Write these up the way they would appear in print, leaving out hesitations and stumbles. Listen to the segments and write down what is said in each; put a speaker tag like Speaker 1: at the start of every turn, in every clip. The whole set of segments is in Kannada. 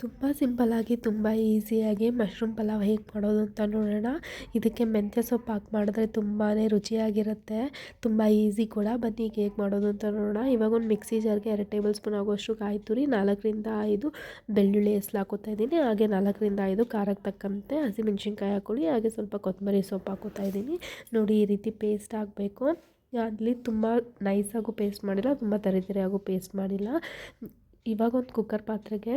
Speaker 1: ತುಂಬ ಸಿಂಪಲ್ಲಾಗಿ ತುಂಬ ಈಸಿಯಾಗಿ ಮಶ್ರೂಮ್ ಪಲಾವ್ ಹೇಗೆ ಮಾಡೋದು ಅಂತ ನೋಡೋಣ. ಇದಕ್ಕೆ ಮೆಂತ್ಯ ಸೊಪ್ಪು ಹಾಕಿ ಮಾಡಿದ್ರೆ ತುಂಬಾ ರುಚಿಯಾಗಿರುತ್ತೆ. ತುಂಬ ಈಸಿ ಕೂಡ. ಬನ್ನಿ ಈಗ ಹೇಗೆ ಮಾಡೋದು ಅಂತ ನೋಡೋಣ. ಇವಾಗ ಒಂದು ಮಿಕ್ಸಿ ಜಾರ್ಗೆ 2 ಟೇಬಲ್ ಸ್ಪೂನ್ ಆಗುವಷ್ಟು ಕಾಯಿ ತುರಿ, 4ರಿಂದ 5 ಬೆಳ್ಳುಳ್ಳಿ ಹೆಸಳು ಹಾಕೋತಾ ಇದ್ದೀನಿ. ಹಾಗೆ 4ರಿಂದ 5 ಖಾರಕ್ಕೆ ತಕ್ಕಂತೆ ಹಸಿಮೆಣ್ಸಿನ್ಕಾಯಿ ಹಾಕ್ಕೊಳ್ಳಿ. ಹಾಗೆ ಸ್ವಲ್ಪ ಕೊತ್ತಂಬರಿ ಸೊಪ್ಪು ಹಾಕೋತಾ ಇದ್ದೀನಿ. ನೋಡಿ, ಈ ರೀತಿ ಪೇಸ್ಟ್ ಆಗಬೇಕು. ಅಲ್ಲಿ ತುಂಬ ನೈಸಾಗೂ ಪೇಸ್ಟ್ ಮಾಡಿಲ್ಲ, ತುಂಬ ತರಿತರಿಯಾಗೂ ಪೇಸ್ಟ್ ಮಾಡಿಲ್ಲ. ಇವಾಗ ಒಂದು ಕುಕ್ಕರ್ ಪಾತ್ರೆಗೆ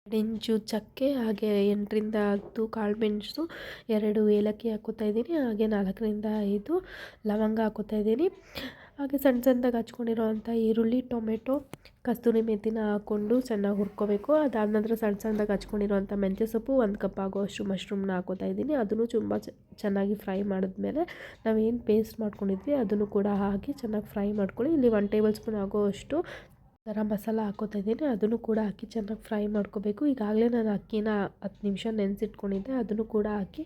Speaker 1: 2 ಇಂಚು ಚಕ್ಕೆ, ಹಾಗೆ 8ರಿಂದ 10 ಕಾಳುಮೆಣಸು, 2 ಏಲಕ್ಕಿ ಹಾಕೋತಾ ಇದ್ದೀನಿ. ಹಾಗೆ 4ರಿಂದ 5 ಲವಂಗ ಹಾಕೋತಾ ಇದ್ದೀನಿ. ಹಾಗೆ ಸಣ್ಣ ಸಣ್ಣದಾಗಿ ಹಚ್ಕೊಂಡಿರೋವಂಥ ಈರುಳ್ಳಿ, ಟೊಮೆಟೊ, ಕಸ್ತೂರಿ ಮೆಥಿನ ಹಾಕ್ಕೊಂಡು ಚೆನ್ನಾಗಿ ಹುರ್ಕೋಬೇಕು. ಅದಾದ ನಂತರ ಸಣ್ಣ ಸಣ್ಣದಾಗಿ ಹಚ್ಕೊಂಡಿರೋವಂಥ ಮೆಂತ್ಯ ಸೊಪ್ಪು, 1 ಕಪ್ ಆಗುವಷ್ಟು ಮಶ್ರೂಮ್ನ ಹಾಕೋತಾ ಇದ್ದೀನಿ. ಅದನ್ನು ತುಂಬ ಚೆನ್ನಾಗಿ ಫ್ರೈ ಮಾಡಿದ್ಮೇಲೆ ನಾವೇನು ಪೇಸ್ಟ್ ಮಾಡ್ಕೊಂಡಿದ್ವಿ ಅದನ್ನು ಕೂಡ ಹಾಕಿ ಚೆನ್ನಾಗಿ ಫ್ರೈ ಮಾಡ್ಕೊಳ್ಳಿ. ಇಲ್ಲಿ 1 ಟೇಬಲ್ ಸ್ಪೂನ್ ಆಗುವಷ್ಟು ಗರಂ ಮಸಾಲ ಹಾಕೋತಾ ಇದ್ದೀನಿ. ಅದನ್ನು ಕೂಡ ಹಾಕಿ ಚೆನ್ನಾಗಿ ಫ್ರೈ ಮಾಡ್ಕೋಬೇಕು. ಈಗಾಗಲೇ ನಾನು ಅಕ್ಕಿನ 10 ನಿಮಿಷ ನೆನೆಸಿಟ್ಕೊಂಡಿದ್ದೆ. ಅದನ್ನು ಕೂಡ ಹಾಕಿ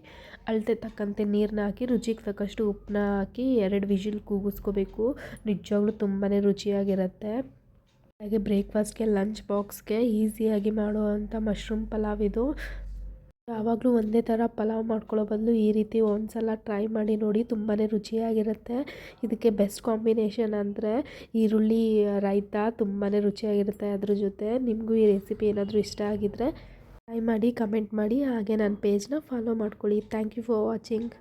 Speaker 1: ಅಳತೆ ತಕ್ಕಂತೆ ನೀರನ್ನ ಹಾಕಿ ರುಚಿಗೆ ತಕ್ಕಷ್ಟು ಉಪ್ಪನ್ನ ಹಾಕಿ 2 ವಿಷಿಲ್ ಕೂಗಿಸ್ಕೋಬೇಕು. ನಿಜವಾಗ್ಲೂ ತುಂಬಾ ರುಚಿಯಾಗಿರುತ್ತೆ. ಹಾಗೆ ಬ್ರೇಕ್ಫಾಸ್ಟ್ಗೆ, ಲಂಚ್ ಬಾಕ್ಸ್ಗೆ ಈಸಿಯಾಗಿ ಮಾಡುವಂಥ ಮಶ್ರೂಮ್ ಪಲಾವ್ ಇದು. ಯಾವಾಗಲೂ ಒಂದೇ ಥರ ಪಲಾವ್ ಮಾಡ್ಕೊಳ್ಳೋ ಬದಲು ಈ ರೀತಿ ಒಂದ್ಸಲ ಟ್ರೈ ಮಾಡಿ ನೋಡಿ, ತುಂಬಾ ರುಚಿಯಾಗಿರುತ್ತೆ. ಇದಕ್ಕೆ ಬೆಸ್ಟ್ ಕಾಂಬಿನೇಷನ್ ಅಂದರೆ ಈರುಳ್ಳಿ ರೈತ ತುಂಬಾ ರುಚಿಯಾಗಿರುತ್ತೆ. ಅದ್ರ ಜೊತೆ ನಿಮಗೂ ಈ ರೆಸಿಪಿ ಏನಾದರೂ ಇಷ್ಟ ಆಗಿದ್ದರೆ ಟ್ರೈ ಮಾಡಿ, ಕಮೆಂಟ್ ಮಾಡಿ. ಹಾಗೆ ನನ್ನ ಪೇಜ್ನ ಫಾಲೋ ಮಾಡ್ಕೊಳ್ಳಿ. Thank you for watching.